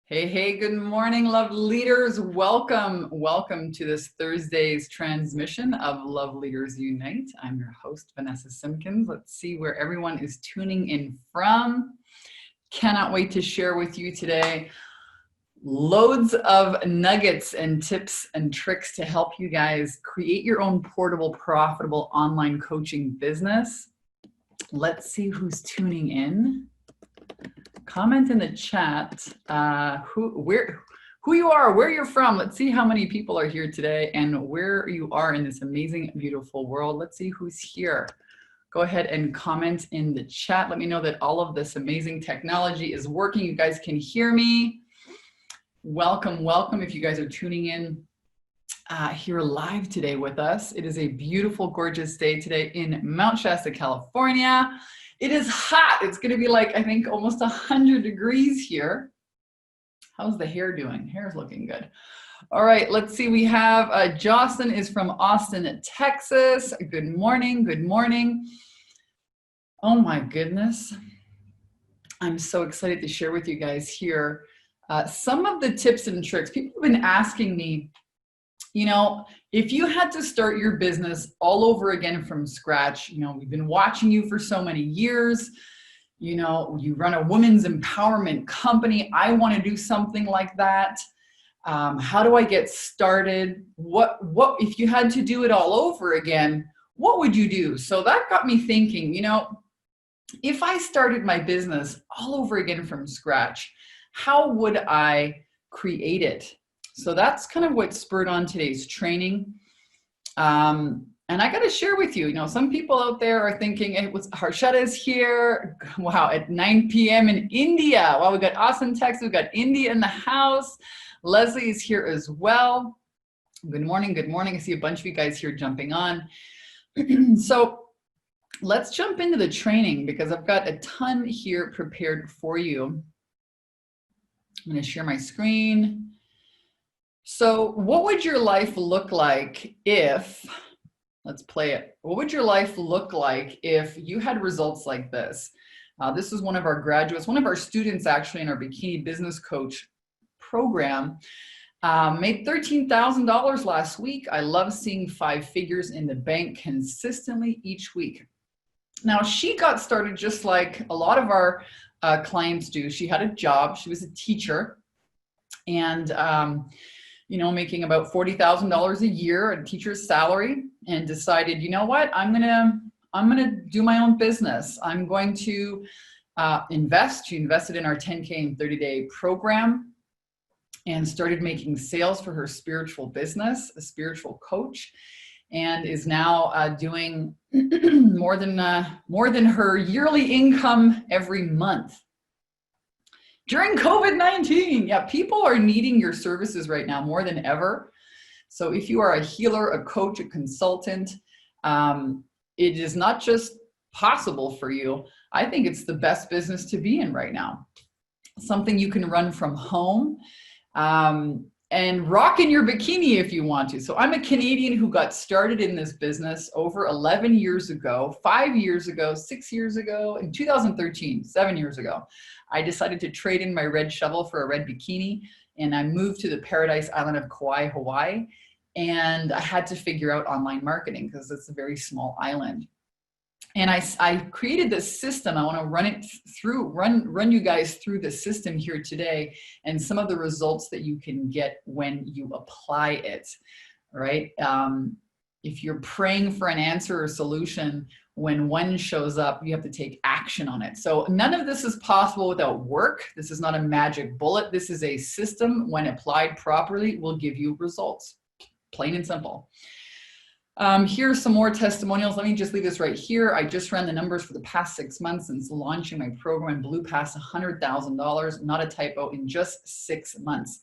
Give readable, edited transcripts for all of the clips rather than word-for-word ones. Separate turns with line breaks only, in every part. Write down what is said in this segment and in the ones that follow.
Hey, hey, good morning, love leaders. Welcome to this Thursday's transmission of Love Leaders Unite. I'm your host, Vanessa Simpkins. Let's see where everyone is tuning in from. Cannot wait to share with you today loads of nuggets and tips and tricks to help you guys create your own portable, profitable online coaching business. Let's see who's tuning in. Comment in the chat who you are, where you're from. Let's see how many people are here today and where you are in this amazing, beautiful world. Let's see who's here. Go ahead and comment in the chat. Let me know that all of this amazing technology is working. You guys can hear me. Welcome, welcome if you guys are tuning in here live today with us. It is a beautiful, gorgeous day today in Mount Shasta, California. It is hot. It's going to be like, I think, almost 100 degrees here. How's the hair doing? Hair's looking good. All right, let's see. We have Jocelyn is from Austin, Texas. Good morning. Good morning. Oh my goodness. I'm so excited to share with you guys here some of the tips and tricks. People have been asking me, you know, if you had to start your business all over again from scratch, you know, we've been watching you for so many years, you know, you run a women's empowerment company. I want to do something like that. How do I get started? What if you had to do it all over again, what would you do? So that got me thinking, you know, if I started my business all over again from scratch, how would I create it? So that's kind of what spurred on today's training. And I got to share with you, you know, some people out there are thinking, it was Harshada's here. Wow, at 9 p.m. in India. Wow, we got Austin, Texas. We got India in the house. Leslie is here as well. Good morning. Good morning. I see a bunch of you guys here jumping on. So let's jump into the training because I've got a ton here prepared for you. I'm going to share my screen. So what would your life look like if, let's play it. What would your life look like if you had results like this? This is one of our graduates, one of our students actually in our Bikini Business Coach program, made $13,000 last week. I love seeing 5 figures in the bank consistently each week. Now she got started just like a lot of our clients do. She had a job, she was a teacher, and you know, making about $40,000 a year, a teacher's salary, and decided, you know what, I'm gonna do my own business. I'm going to invest. She invested in our 10K and 30-day program and started making sales for her spiritual business, a spiritual coach, and is now doing more than her yearly income every month. During COVID-19, yeah, people are needing your services right now more than ever. So if you are a healer, a coach, a consultant, it is not just possible for you. I think it's the best business to be in right now. Something you can run from home and rock in your bikini if you want to. So I'm a Canadian who got started in this business over 11 years ago, 5 years ago, 6 years ago, in 2013, 7 years ago. I decided to trade in my red shovel for a red bikini, and I moved to the paradise island of Kauai, Hawaii, and I had to figure out online marketing because it's a very small island. And I created this system. I want to run it through, run you guys through the system here today and some of the results that you can get when you apply it, right? If you're praying for an answer or solution, when one shows up, you have to take action on it. So none of this is possible without work. This is not a magic bullet. This is a system, when applied properly, will give you results, plain and simple. Here's some more testimonials. Let me just leave this right here. I just ran the numbers for the past 6 months since launching my program and blew past $100,000, not a typo, in just 6 months.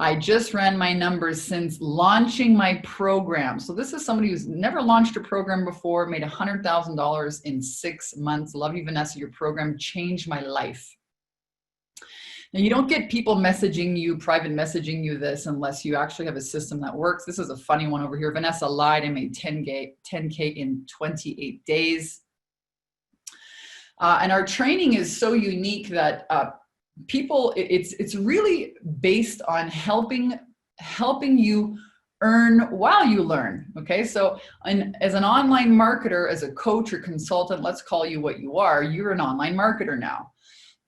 I just ran my numbers since launching my program. So this is somebody who's never launched a program before, made $100,000 in 6 months. Love you, Vanessa. Your program changed my life. Now, you don't get people messaging you, private messaging you this unless you actually have a system that works. This is a funny one over here. Vanessa lied and made 10K in 28 days. And our training is so unique that people, it's really based on helping you earn while you learn. Okay, so as an online marketer, as a coach or consultant, let's call you what you are, you're an online marketer now.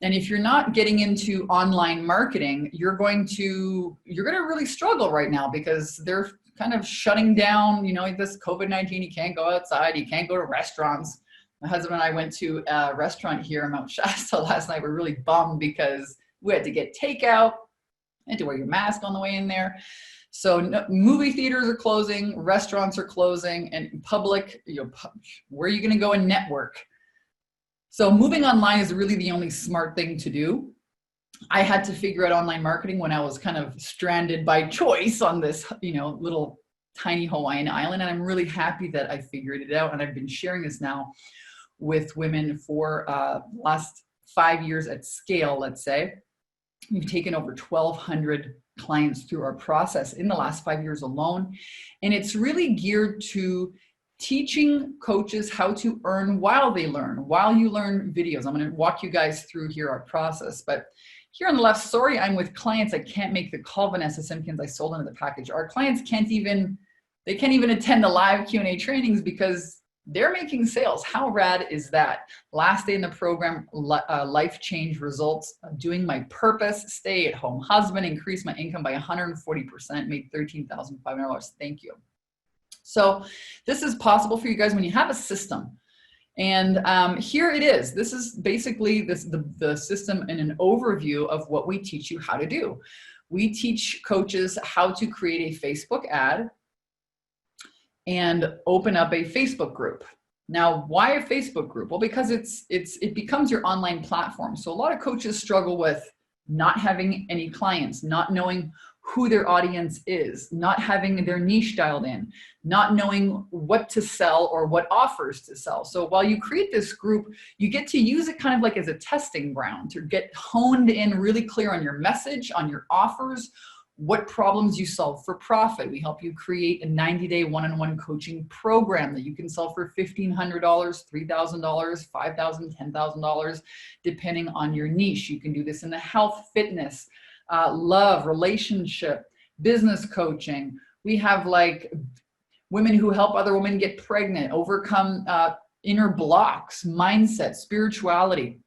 And if you're not getting into online marketing, you're going to really struggle right now, because they're kind of shutting down, you know, this COVID-19, you can't go outside, you can't go to restaurants. My husband and I went to a restaurant here in Mount Shasta last night. We're really bummed because we had to get takeout, had to wear your mask on the way in there. So no, movie theaters are closing, restaurants are closing, and public, you know, where are you going to go and network? So moving online is really the only smart thing to do. I had to figure out online marketing when I was kind of stranded by choice on this, you know, little tiny Hawaiian island. And I'm really happy that I figured it out. And I've been sharing this now with women for last 5 years at scale, let's say. We've taken over 1,200 clients through our process in the last 5 years alone. And it's really geared to teaching coaches how to earn while they learn, while you learn videos. I'm going to walk you guys through here our process. But here on the left, sorry, I'm with clients. I can't make the call, Vanessa Simpkins. I sold into the package. Our clients can't even attend the live Q&A trainings because they're making sales. How rad is that? Last day in the program, life change results, doing my purpose, stay at home husband, increased my income by 140%, made $13,500. Thank you. So this is possible for you guys when you have a system. And here it is. This is basically the system and an overview of what we teach you how to do. We teach coaches how to create a Facebook ad and open up a Facebook group. Now, why a Facebook group? Well, because it becomes your online platform. So a lot of coaches struggle with not having any clients, not knowing who their audience is, not having their niche dialed in, not knowing what to sell or what offers to sell. So while you create this group, you get to use it kind of like as a testing ground to get honed in, really clear on your message, on your offers, what problems you solve for profit. We help you create a 90-day one-on-one coaching program that you can sell for $1,500, $3,000, $5,000, $10,000, depending on your niche. You can do this in the health, fitness, love, relationship, business coaching. We have like women who help other women get pregnant, overcome inner blocks, mindset, spirituality,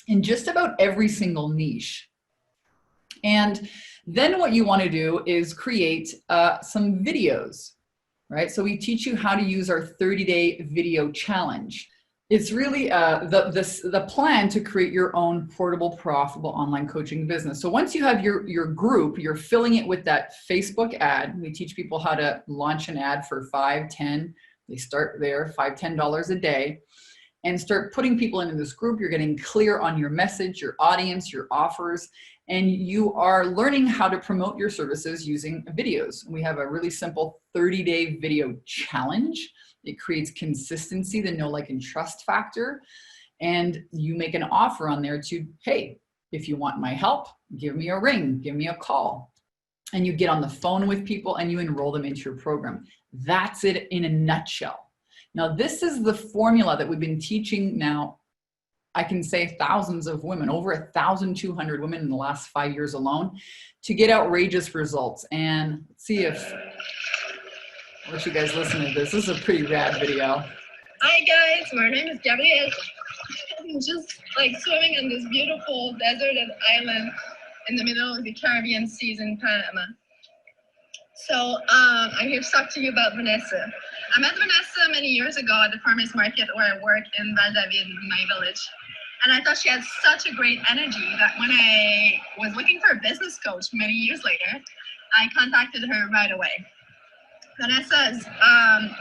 in just about every single niche. And then what you want to do is create some videos, right? So we teach you how to use our 30-day video challenge. It's really the plan to create your own portable, profitable online coaching business. So once you have your group, you're filling it with that Facebook ad. We teach people how to launch an ad for $5, $10. They start there, $5, $10 a day, and start putting people into this group. You're getting clear on your message, your audience, your offers, and you are learning how to promote your services using videos. We have a really simple 30-day video challenge. It creates consistency, the know, like, and trust factor. And you make an offer on there to, hey, if you want my help, give me a ring, give me a call. And you get on the phone with people and you enroll them into your program. That's it in a nutshell. Now, this is the formula that we've been teaching now. I can say thousands of women, over 1,200 women in the last 5 years alone, to get outrageous results. And let's see if, I'll let you guys listen to this. This is a pretty rad video.
Hi guys, my name is Gabrielle. I'm just like swimming in this beautiful deserted island in the middle of the Caribbean Seas in Panama. So I'm here to talk to you about Vanessa. I met Vanessa many years ago at the farmers market where I work in Val David, my village. And I thought she had such a great energy that when I was looking for a business coach many years later, I contacted her right away. Vanessa has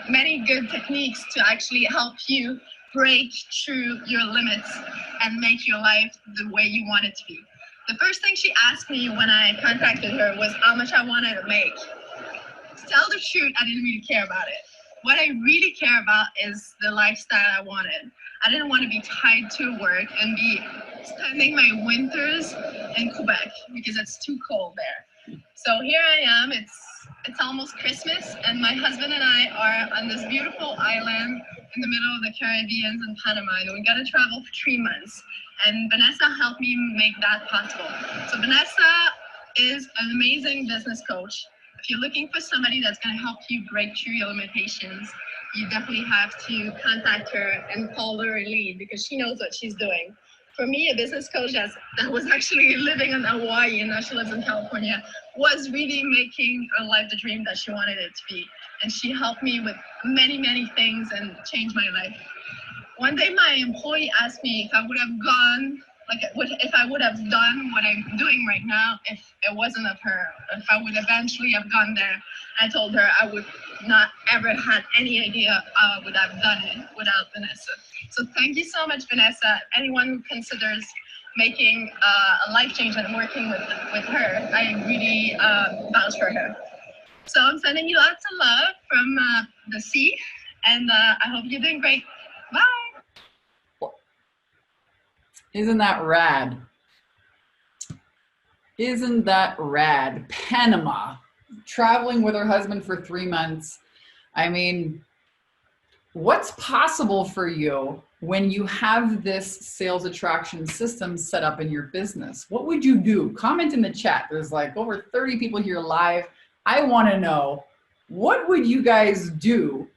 many good techniques to actually help you break through your limits and make your life the way you want it to be. The first thing she asked me when I contacted her was how much I wanted to make. To tell the truth, I didn't really care about it. What I really care about is the lifestyle I wanted. I didn't want to be tied to work and be spending my winters in Quebec because it's too cold there. So here I am, it's almost Christmas, and my husband and I are on this beautiful island in the middle of the Caribbean and Panama, and we got to travel for 3 months. And Vanessa helped me make that possible. So Vanessa is an amazing business coach. If you're looking for somebody that's going to help you break through your limitations, you definitely have to contact her and follow her lead because she knows what she's doing. For me, a business coach that was actually living in Hawaii and now she lives in California was really making her life the dream that she wanted it to be. And she helped me with many, many things and changed my life. One day my employee asked me if I would have gone, if I would have done what I'm doing right now if it wasn't of her, if I would eventually have gone there. I told her I would not ever had any idea I would have done it without Vanessa. So thank you so much, Vanessa. Anyone who considers making a life change and working with her, I really vouch for her. So I'm sending you lots of love from the sea, and I hope you're doing great. Bye.
Isn't that rad? Isn't that rad? Panama, traveling with her husband for 3 months. I mean, what's possible for you when you have this sales attraction system set up in your business? What would you do? Comment in the chat. There's like over 30 people here live. I want to know, what would you guys do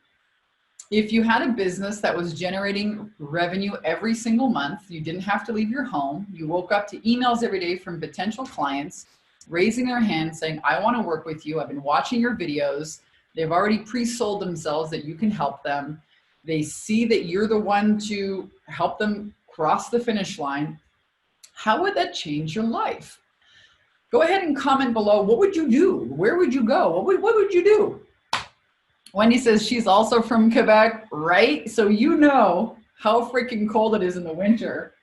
if you had a business that was generating revenue every single month? You didn't have to leave your home. You woke up to emails every day from potential clients raising their hand saying, I want to work with you. I've been watching your videos. They've already pre-sold themselves that you can help them. They see that you're the one to help them cross the finish line. How would that change your life? Go ahead and comment below. What would you do? Where would you go? What would you do? Wendy says she's also from Quebec, right? So you know how freaking cold it is in the winter.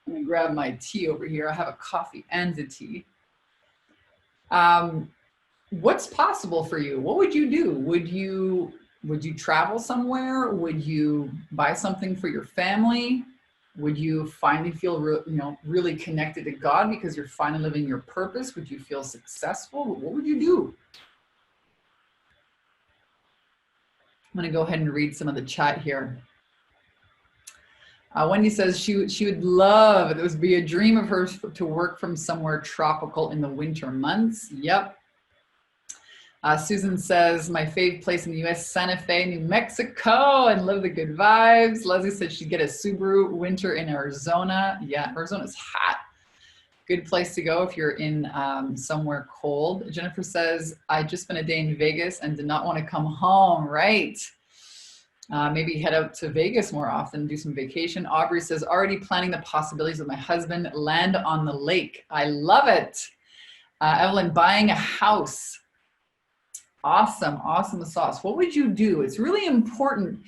Let me grab my tea over here. I have a coffee and a tea. What's possible for you? What would you do? Would you travel somewhere? Would you buy something for your family? Would you finally feel really connected to God because you're finally living your purpose? Would you feel successful? What would you do? I'm going to go ahead and read some of the chat here. Wendy says she would love, it would be a dream of hers to work from somewhere tropical in the winter months. Yep. Susan says, my fave place in the US, Santa Fe, New Mexico, and live the good vibes. Leslie said she'd get a Subaru winter in Arizona. Yeah, Arizona's hot. Good place to go if you're in somewhere cold. Jennifer says, I just spent a day in Vegas and did not want to come home. Right. Maybe head out to Vegas more often, do some vacation. Aubrey says, already planning the possibilities with my husband, land on the lake. I love it. Evelyn, buying a house. Awesome. Awesome sauce. What would you do? It's really important.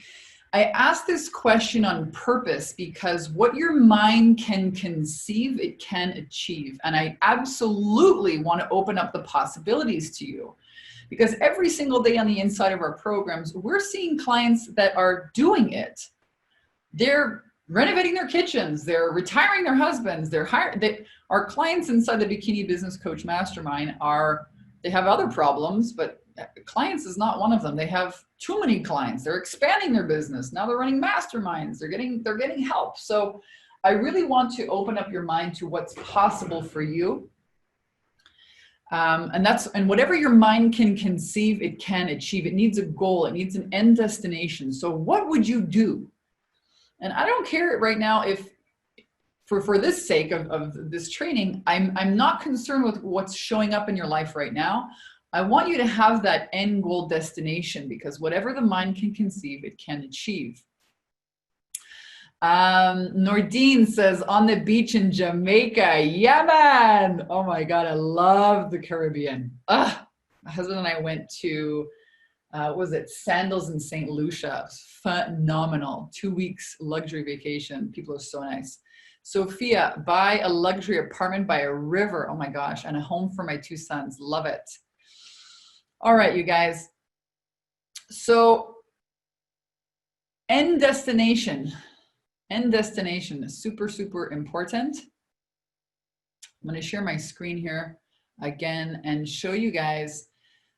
I asked this question on purpose because what your mind can conceive, it can achieve. And I absolutely want to open up the possibilities to you because every single day on the inside of our programs, we're seeing clients that are doing it. They're renovating their kitchens. They're retiring their husbands. Our clients inside the Bikini Business Coach Mastermind they have other problems, but clients is not one of them. They have too many clients. They're expanding their business. Now they're running masterminds. They're getting help. So I really want to open up your mind to what's possible for you. And whatever your mind can conceive, it can achieve. It needs a goal. It needs an end destination. So what would you do? And I don't care right now if, for this sake of this training, I'm not concerned with what's showing up in your life right now. I want you to have that end goal destination because whatever the mind can conceive, it can achieve. Nordine says, on the beach in Jamaica. Yeah, man. Oh my God, I love the Caribbean. My husband and I went to, what was it, Sandals in St. Lucia. It was phenomenal. 2 weeks luxury vacation. People are so nice. Sophia, buy a luxury apartment by a river. Oh my gosh, and a home for my 2 sons. Love it. All right, you guys. So end destination. End destination is super, super important. I'm going to share my screen here again and show you guys.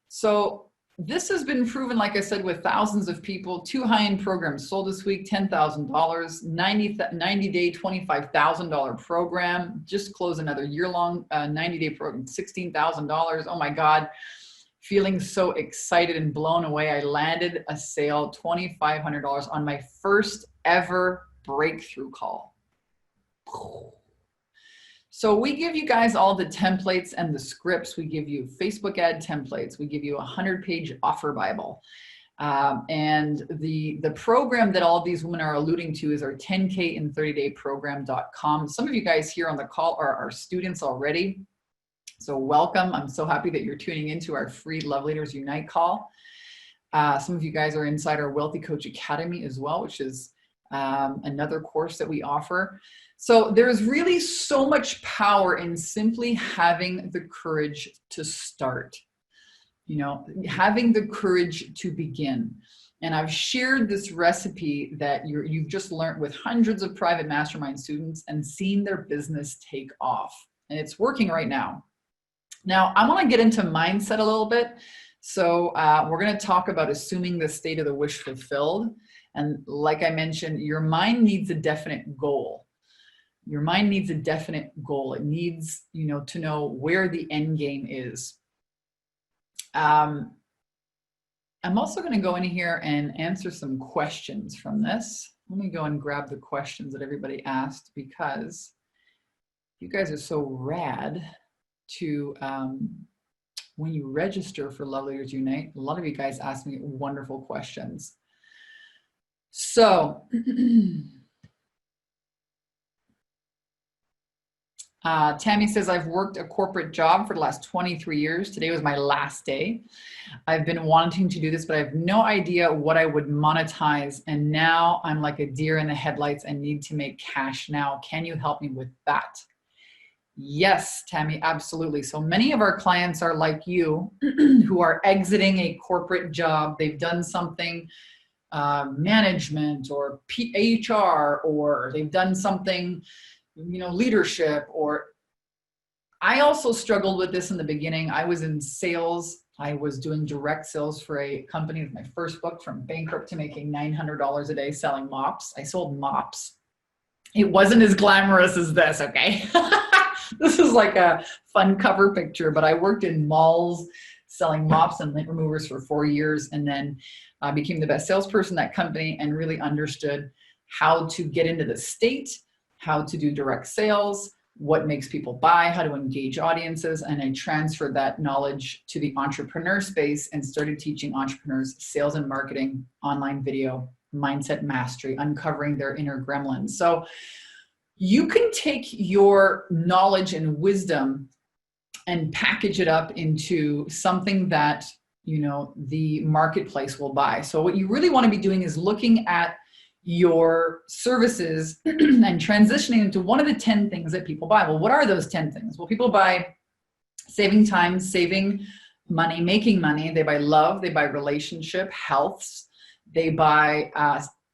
So this has been proven, like I said, with thousands of people. 2 high-end programs sold this week, $10,000, 90-day, $25,000 program. Just closed another year-long 90-day program, $16,000. Oh my God, feeling so excited and blown away. I landed a sale, $2,500 on my first ever breakthrough call. So we give you guys all the templates and the scripts. We give you Facebook ad templates. We give you a 100-page offer Bible. And the program that all of these women are alluding to is our 10K in 30-day program.com. Some of you guys here on the call are our students already. So welcome. I'm so happy that you're tuning into our free Love Leaders Unite call. Some of you guys are inside our Wealthy Coach Academy as well, which is another course that we offer. So there's really so much power in simply having the courage to start, you know, having the courage to begin. And I've shared this recipe that you've just learned with hundreds of private mastermind students and seen their business take off. And it's working right now. Now, I want to get into mindset a little bit. So we're going to talk about assuming the state of the wish fulfilled. And like I mentioned, your mind needs a definite goal. Your mind needs a definite goal. It needs, you know, to know where the end game is. I'm also going to go in here and answer some questions from this. Let me go and grab the questions that everybody asked, because you guys are so rad to, when you register for Love Leaders Unite, a lot of you guys ask me wonderful questions. So, Tammy says, I've worked a corporate job for the last 23 years. Today was my last day. I've been wanting to do this, but I have no idea what I would monetize. And now I'm like a deer in the headlights and need to make cash now. Can you help me with that? Yes, Tammy, absolutely. So many of our clients are like you who are exiting a corporate job. They've done something management or HR, or they've done something, you know, leadership. Or I also struggled with this in the beginning. I was in sales. I was doing direct sales for a company with my first book, from bankrupt to making $900 a day selling mops. I sold mops. It wasn't as glamorous as this, okay? This is like a fun cover picture, but I worked in malls selling mops and lint removers for 4 years, and then became the best salesperson in that company and really understood how to get into the state, how to do direct sales, what makes people buy, how to engage audiences. And I transferred that knowledge to the entrepreneur space and started teaching entrepreneurs sales and marketing, online video, mindset mastery, uncovering their inner gremlins. So you can take your knowledge and wisdom and package it up into something that, you know, the marketplace will buy. So what you really want to be doing is looking at your services and transitioning into one of the 10 things that people buy. Well, what are those 10 things? Well, people buy saving time, saving money, making money. They buy love. They buy relationship, health. They buy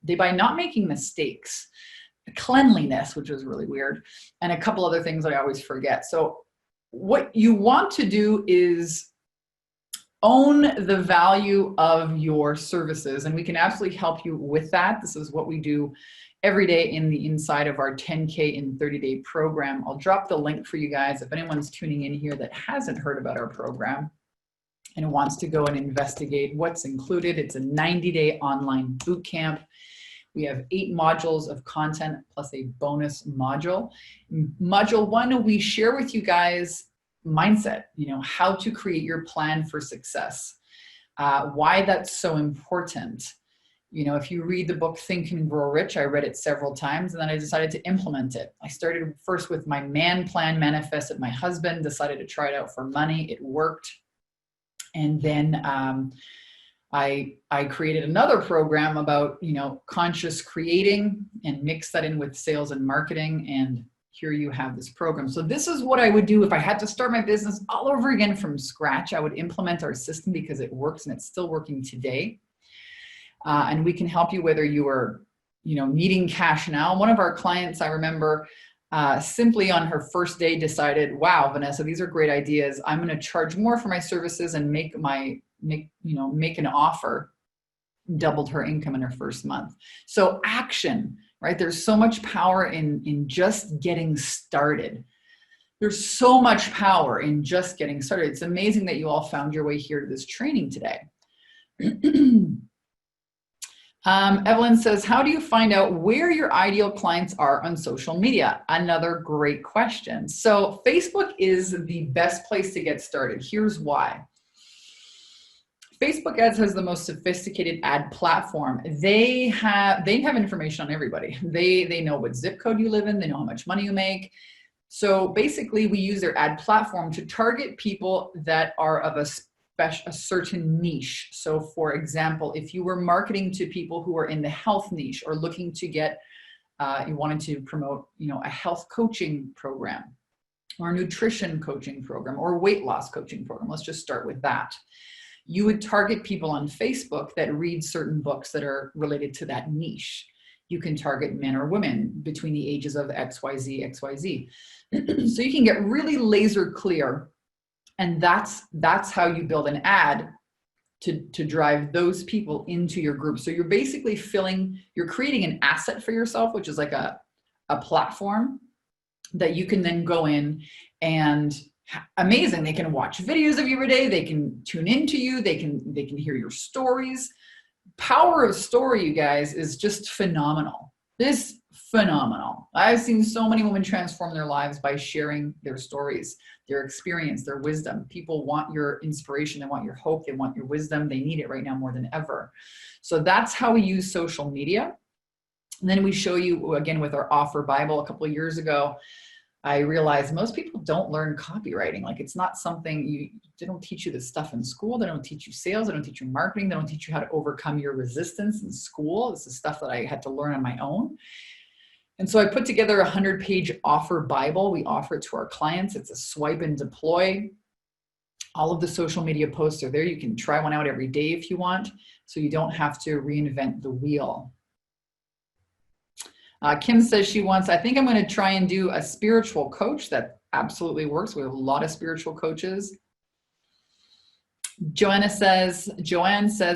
not making mistakes, cleanliness, which is really weird, and a couple other things that I always forget. So what you want to do is own the value of your services, and we can absolutely help you with that. This is what we do every day in the inside of our 10K in 30-day program. I'll drop the link for you guys if anyone's tuning in here that hasn't heard about our program and wants to go and investigate what's included. It's a 90-day online boot camp. We have 8 modules of content plus a bonus module. Module 1, we share with you guys mindset, you know, how to create your plan for success, why that's so important. You know, if you read the book Think and Grow Rich, I read it several times and then I decided to implement it. I started first with my man plan, manifested my husband, decided to try it out for money. It worked. And then I created another program about, you know, conscious creating and mix that in with sales and marketing. And here you have this program. So this is what I would do if I had to start my business all over again from scratch. I would implement our system because it works and it's still working today. And we can help you whether you are, you know, needing cash now. One of our clients, I remember, simply on her first day decided, wow, Vanessa, these are great ideas. I'm going to charge more for my services and make my make an offer, doubled her income in her first month. So action, right? There's so much power in just getting started. There's so much power in just getting started. It's amazing that you all found your way here to this training today. Evelyn says, how do you find out where your ideal clients are on social media? Another great question. So Facebook is the best place to get started. Here's why. Facebook ads has the most sophisticated ad platform. They have information on everybody. They know what zip code you live in. They know how much money you make. So basically we use their ad platform to target people that are of a certain niche. So for example, if you were marketing to people who are in the health niche or looking to get, you wanted to promote, a health coaching program or a nutrition coaching program or weight loss coaching program, let's just start with that. You would target people on Facebook that read certain books that are related to that niche. You can target men or women between the ages of XYZ, XYZ. So you can get really laser clear. And that's how you build an ad to drive those people into your group. So you're basically you're creating an asset for yourself, which is like a platform that you can then go in and amazing. They can watch videos of you every day. They can tune into you. They can hear your stories. Power of story, you guys, is just phenomenal. This phenomenal. I've seen so many women transform their lives by sharing their stories, their experience, their wisdom. People want your inspiration. They want your hope. They want your wisdom. They need it right now more than ever. So that's how we use social media. And then we show you, again, with our offer Bible a couple of years ago, I realized most people don't learn copywriting. Like it's not something they don't teach you this stuff in school. They don't teach you sales. They don't teach you marketing. They don't teach you how to overcome your resistance in school. This is stuff that I had to learn on my own. And so I put together a 100-page offer Bible. We offer it to our clients. It's a swipe and deploy. All of the social media posts are there. You can try one out every day if you want, so you don't have to reinvent the wheel. Kim says I think I'm going to try and do a spiritual coach. That absolutely works. We have a lot of spiritual coaches. Joanne says,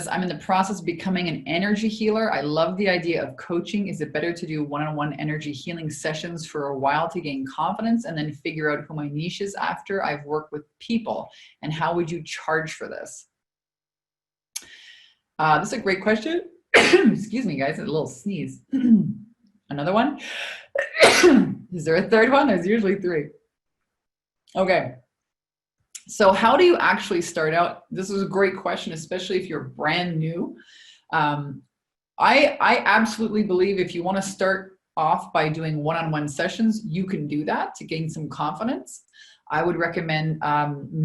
I'm in the process of becoming an energy healer. I love the idea of coaching. Is it better to do one-on-one energy healing sessions for a while to gain confidence and then figure out who my niche is after I've worked with people? And how would you charge for this? This is a great question. Excuse me, guys, a little sneeze. Another one? Is there a third one? There's usually three. Okay. So how do you actually start out? This is a great question, especially if you're brand new. I absolutely believe if you want to start off by doing one-on-one sessions, you can do that to gain some confidence. I would recommend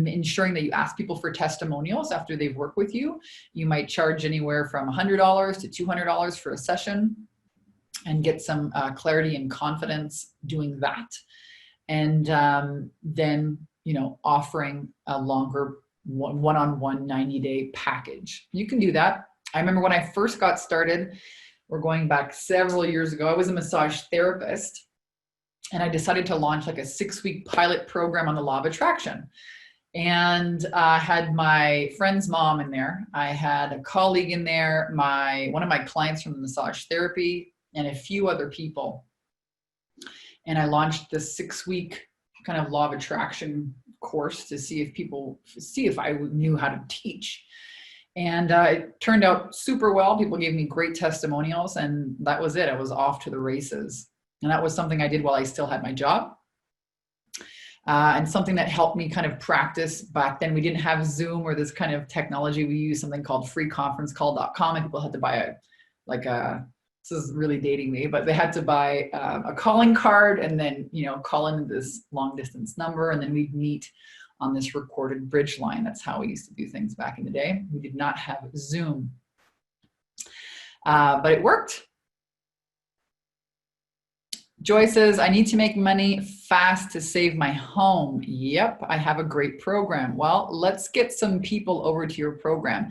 ensuring that you ask people for testimonials after they've worked with you. You might charge anywhere from $100 to $200 for a session and get some clarity and confidence doing that. And then, offering a longer one-on-one 90-day package. You can do that. I remember when I first got started, we're going back several years ago, I was a massage therapist and I decided to launch like a 6-week pilot program on the law of attraction. And I had my friend's mom in there. I had a colleague in there, one of my clients from the massage therapy, and a few other people. And I launched the 6-week kind of law of attraction course to see if I knew how to teach. And it turned out super well. People gave me great testimonials, and that was it. I was off to the races. And that was something I did while I still had my job. And something that helped me kind of practice. Back then we didn't have Zoom or this kind of technology. We used something called freeconferencecall.com, and people had to buy this is really dating me, but they had to buy a calling card and then, call in this long distance number, and then we'd meet on this recorded bridge line. That's how we used to do things back in the day. We did not have Zoom, but it worked. Joy says, I need to make money fast to save my home. Yep, I have a great program. Well, let's get some people over to your program.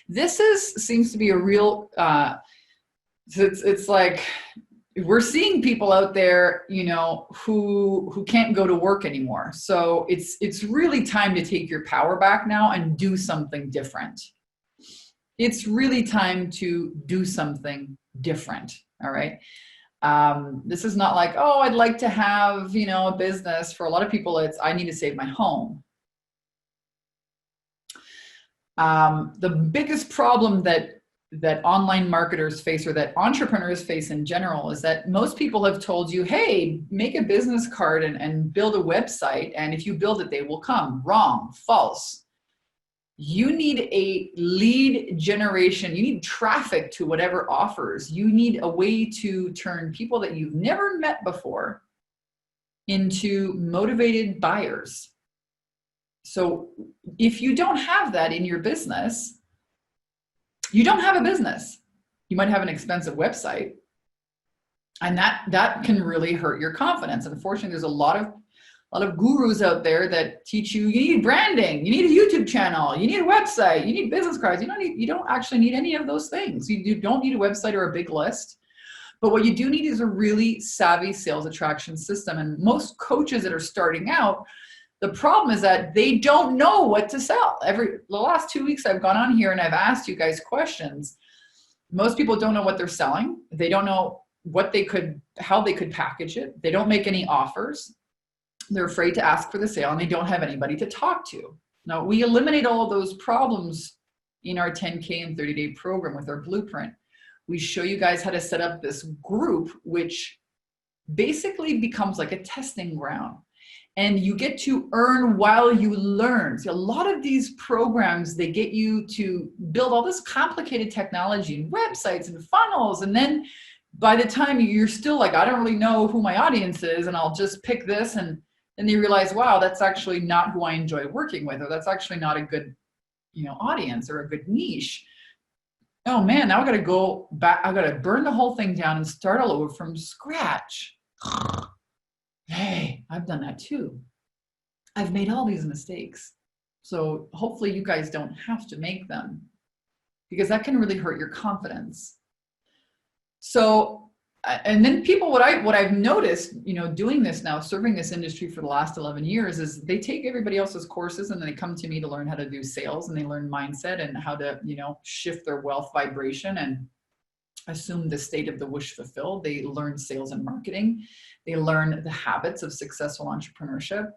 This seems to be a real, it's like, we're seeing people out there, you know, who can't go to work anymore. So it's really time to take your power back now and do something different. It's really time to do something different. All right. This is not like, oh, I'd like to have, you know, a business. For a lot of people, it's, I need to save my home. The biggest problem that online marketers face, or that entrepreneurs face in general, is that most people have told you, hey, make a business card and build a website. And if you build it, they will come. Wrong, false. You need a lead generation. You need traffic to whatever offers. You need a way to turn people that you've never met before into motivated buyers. So if you don't have that in your business, you don't have a business. You might have an expensive website, and that can really hurt your confidence. Unfortunately, there's a lot of gurus out there that teach you need branding, you need a YouTube channel, you need a website, you need business cards. You don't actually need any of those things. You don't need a website or a big list. But what you do need is a really savvy sales attraction system. And most coaches that are starting out, the problem is that they don't know what to sell. The last 2 weeks I've gone on here and I've asked you guys questions. Most people don't know what they're selling. They don't know how they could package it. They don't make any offers. They're afraid to ask for the sale, and they don't have anybody to talk to. Now, we eliminate all of those problems in our 10K and 30-day program with our blueprint. We show you guys how to set up this group, which basically becomes like a testing ground. And you get to earn while you learn. So a lot of these programs, they get you to build all this complicated technology and websites and funnels. And then by the time you're still like, I don't really know who my audience is, and I'll just pick this. And then you realize, wow, that's actually not who I enjoy working with, or that's actually not a good, you know, audience or a good niche. Oh man, now I got to go back. I got to burn the whole thing down and start all over from scratch. Hey, I've done that too. I've made all these mistakes. So hopefully you guys don't have to make them, because that can really hurt your confidence. So, and then people, what I've noticed, you know, doing this now, serving this industry for the last 11 years, is they take everybody else's courses and then they come to me to learn how to do sales, and they learn mindset and how to, you know, shift their wealth vibration and assume the state of the wish fulfilled. They learn sales and marketing. They learn the habits of successful entrepreneurship.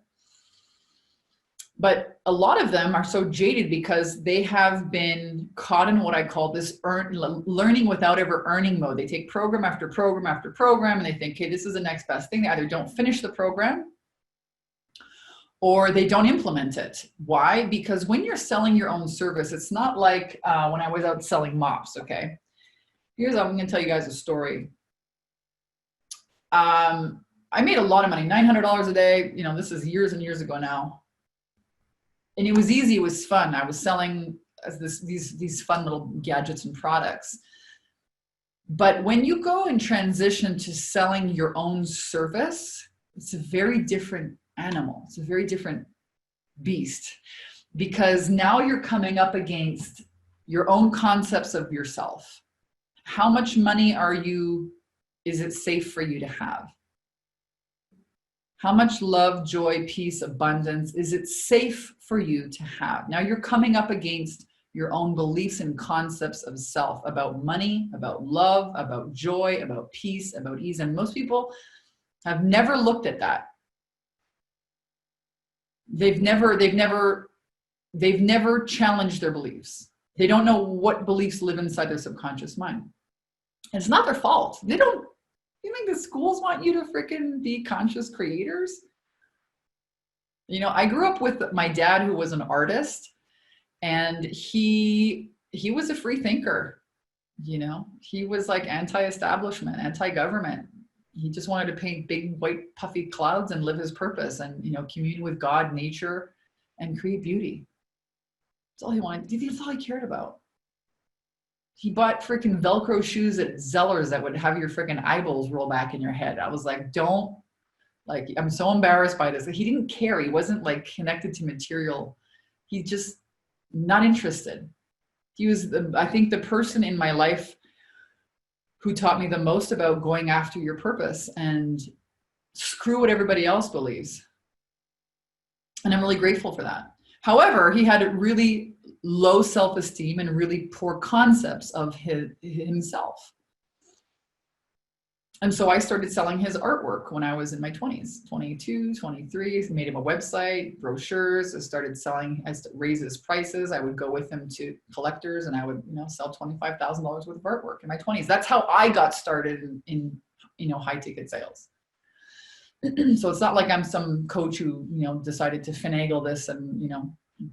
But a lot of them are so jaded because they have been caught in what I call this learning without ever earning mode. They take program after program after program, and they think, okay, this is the next best thing. They either don't finish the program or they don't implement it. Why? Because when you're selling your own service, it's not like when I was out selling mops, okay? I'm going to tell you guys a story. I made a lot of money, $900 a day. You know, this is years and years ago now. And it was easy. It was fun. I was selling these fun little gadgets and products. But when you go and transition to selling your own service, it's a very different animal. It's a very different beast, because now you're coming up against your own concepts of yourself. How much money is it safe for you to have? How much love, joy, peace, abundance is it safe for you to have? Now you're coming up against your own beliefs and concepts of self, about money, about love, about joy, about peace, about ease. And most people have never looked at that. They've never challenged their beliefs. They don't know what beliefs live inside their subconscious mind. And it's not their fault. You think the schools want you to freaking be conscious creators? You know, I grew up with my dad, who was an artist, and he was a free thinker. You know, he was like anti-establishment, anti-government. He just wanted to paint big, white, puffy clouds and live his purpose and, you know, commune with God, nature, and create beauty. That's all he wanted. That's all he cared about. He bought freaking Velcro shoes at Zeller's that would have your freaking eyeballs roll back in your head. I was like, I'm so embarrassed by this. He didn't care. He wasn't like connected to material. He just not interested. He was, I think, the person in my life who taught me the most about going after your purpose and screw what everybody else believes. And I'm really grateful for that. However, he had really low self-esteem and really poor concepts of himself. And so I started selling his artwork when I was in my 20s, 22, 23, made him a website, brochures. I started selling, I raised his prices. I would go with him to collectors and I would, sell $25,000 worth of artwork in my 20s. That's how I got started in high ticket sales. So it's not like I'm some coach who, decided to finagle this and,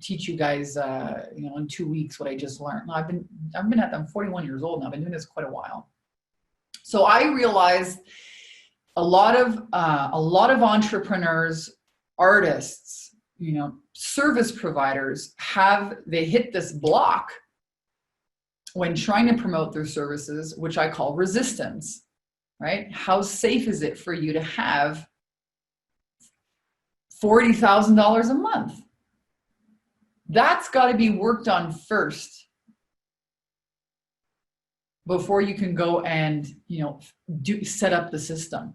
teach you guys, in 2 weeks what I just learned. No, I'm 41 years old now. I've been doing this quite a while. So I realized a lot of entrepreneurs, artists, service providers they hit this block when trying to promote their services, which I call resistance, right? How safe is it for you to have $40,000 a month? That's got to be worked on first before you can go and, set up the system.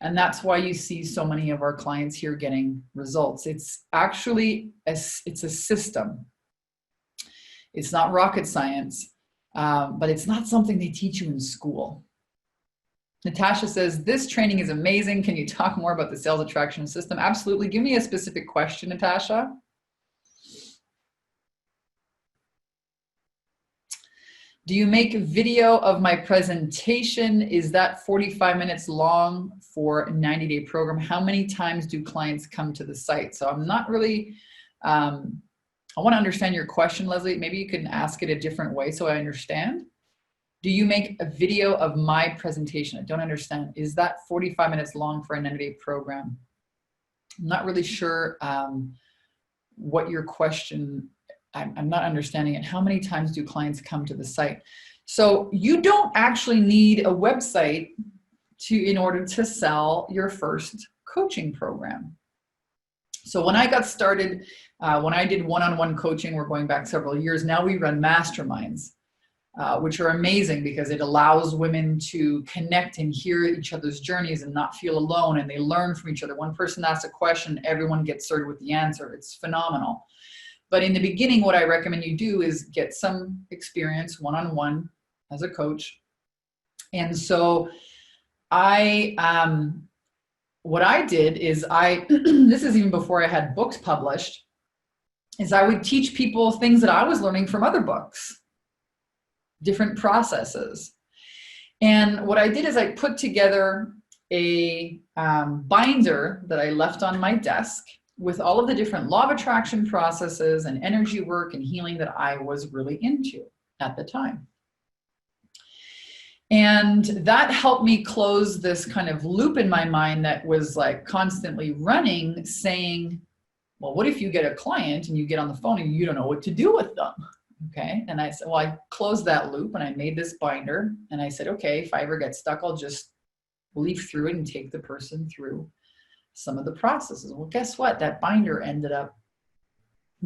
And that's why you see so many of our clients here getting results. It's actually, it's a system. It's not rocket science, but it's not something they teach you in school. Natasha says, this training is amazing. Can you talk more about the sales attraction system? Absolutely. Give me a specific question, Natasha. Do you make a video of my presentation? Is that 45 minutes long for a 90-day program? How many times do clients come to the site? So I'm not really, I want to understand your question, Leslie. Maybe you can ask it a different way so I understand. Do you make a video of my presentation? I don't understand. Is that 45 minutes long for a 90-day program? I'm not really sure what your question, I'm not understanding it. How many times do clients come to the site? So you don't actually need a website in order to sell your first coaching program. So when I got started, when I did one-on-one coaching, we're going back several years, now we run masterminds, which are amazing because it allows women to connect and hear each other's journeys and not feel alone, and they learn from each other. One person asks a question, everyone gets served with the answer. It's phenomenal. But in the beginning, what I recommend you do is get some experience one-on-one as a coach. And so what I did is this is even before I had books published, is I would teach people things that I was learning from other books, different processes. And what I did is I put together a binder that I left on my desk with all of the different law of attraction processes and energy work and healing that I was really into at the time. And that helped me close this kind of loop in my mind that was like constantly running, saying, well, what if you get a client and you get on the phone and you don't know what to do with them? Okay. And I said, well, I closed that loop and I made this binder and I said, okay, if I ever get stuck, I'll just leaf through it and take the person through some of the processes. Well, guess what? That binder ended up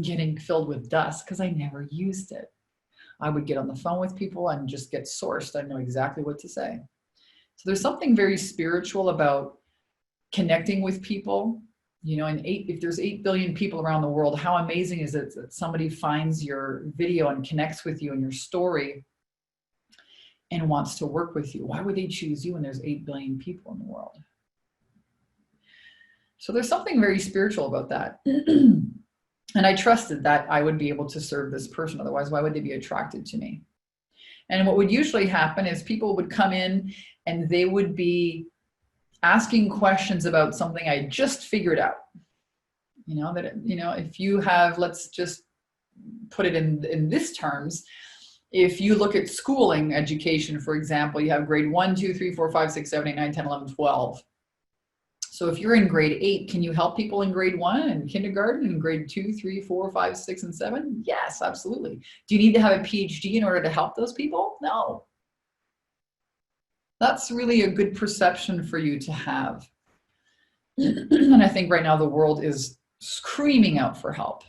getting filled with dust because I never used it. I would get on the phone with people and just get sourced. I know exactly what to say. So there's something very spiritual about connecting with people. And if there's 8 billion people around the world, how amazing is it that somebody finds your video and connects with you and your story and wants to work with you? Why would they choose you when there's 8 billion people in the world? So there's something very spiritual about that. And I trusted that I would be able to serve this person. Otherwise, why would they be attracted to me? And what would usually happen is people would come in and they would be asking questions about something I just figured out. If you have, let's just put it in this terms. If you look at schooling education, for example, you have grade 1, 2, 3, 4, 5, 6, 7, 8, 9, 10, 11, 12. So if you're in grade 8, can you help people in grade 1 and kindergarten and grade 2, 3, 4, 5, 6, and 7? Yes, absolutely. Do you need to have a PhD in order to help those people? No. That's really a good perception for you to have. And I think right now the world is screaming out for help.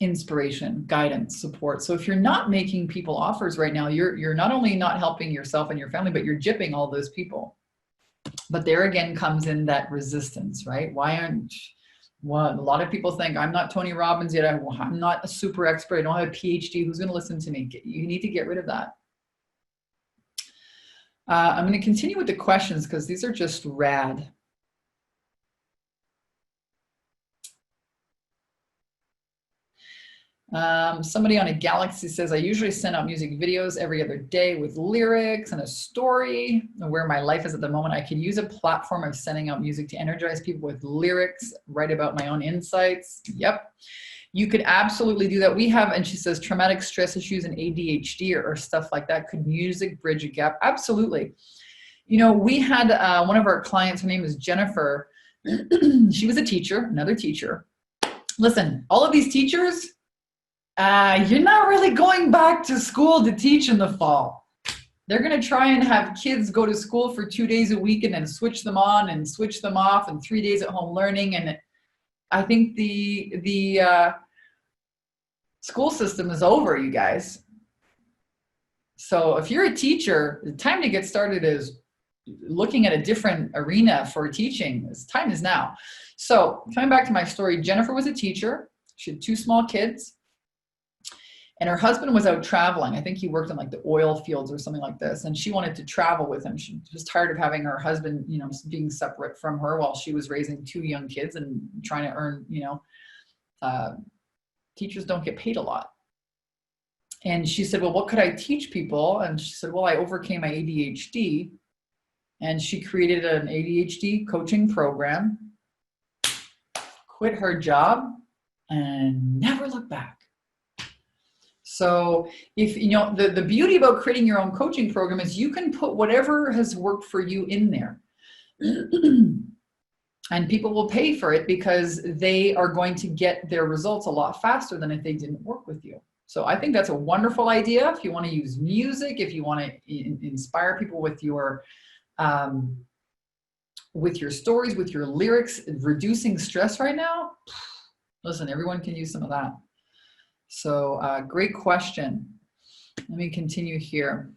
inspiration, guidance, support. So if you're not making people offers right now, you're not only not helping yourself and your family, but you're gypping all those people. But there again comes in that resistance, right? Why aren't, well, a lot of people think I'm not Tony Robbins yet. I'm not a super expert. I don't have a PhD. Who's going to listen to me? You need to get rid of that. I'm going to continue with the questions because these are just rad. Somebody on a galaxy says, I usually send out music videos every other day with lyrics and a story. Where my life is at the moment, I could use a platform of sending out music to energize people with lyrics, write about my own insights. Yep. You could absolutely do that. We have, and she says, traumatic stress issues and ADHD or stuff like that. Could music bridge a gap? Absolutely. You know, we had one of our clients, her name is Jennifer. She was a teacher, another teacher. Listen, all of these teachers, you're not really going back to school to teach in the fall. They're going to try and have kids go to school for 2 days a week and then switch them on and switch them off and 3 days at home learning. And I think the school system is over, you guys. So if you're a teacher, the time to get started is looking at a different arena for teaching. This time is now. So coming back to my story, Jennifer was a teacher. She had 2 small kids. And her husband was out traveling. I think he worked in like the oil fields or something like this. And she wanted to travel with him. She was tired of having her husband, you know, being separate from her while she was raising 2 young kids and trying to earn, you know, teachers don't get paid a lot. And she said, well, what could I teach people? And she said, well, I overcame my ADHD. And she created an ADHD coaching program, quit her job, and never looked back. So if, you know, the beauty about creating your own coaching program is you can put whatever has worked for you in there. And people will pay for it because they are going to get their results a lot faster than if they didn't work with you. So I think that's a wonderful idea. If you want to use music, if you want to inspire people with your stories, with your lyrics, reducing stress right now, listen, everyone can use some of that. So great question. Let me continue here.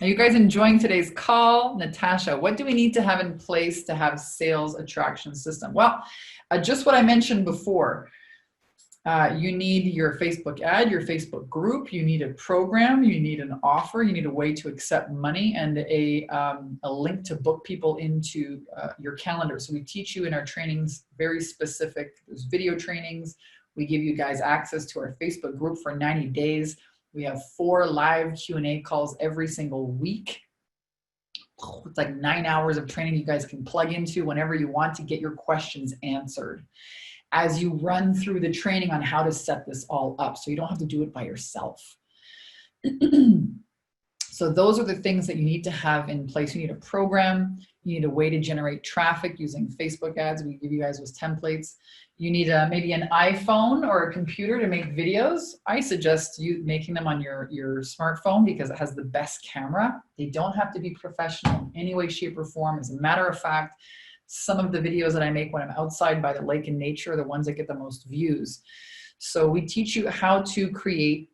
Are you guys enjoying today's call? Natasha, what do we need to have in place to have sales attraction system? Well, just what I mentioned before. You need your Facebook ad, your Facebook group, you need a program, you need an offer, you need a way to accept money, and a link to book people into your calendar. So we teach you in our trainings very specific. There's video trainings. We give you guys access to our Facebook group for 90 days. We have 4 live Q&A calls every single week. It's like 9 hours of training you guys can plug into whenever you want to get your questions answered as you run through the training on how to set this all up, so you don't have to do it by yourself. So those are the things that you need to have in place. You need a program. You need a way to generate traffic using Facebook ads. We give you guys those templates. You need maybe an iPhone or a computer to make videos. I suggest you making them on your smartphone because it has the best camera. They don't have to be professional in any way, shape, or form. As a matter of fact, some of the videos that I make when I'm outside by the lake in nature are the ones that get the most views. So we teach you how to create,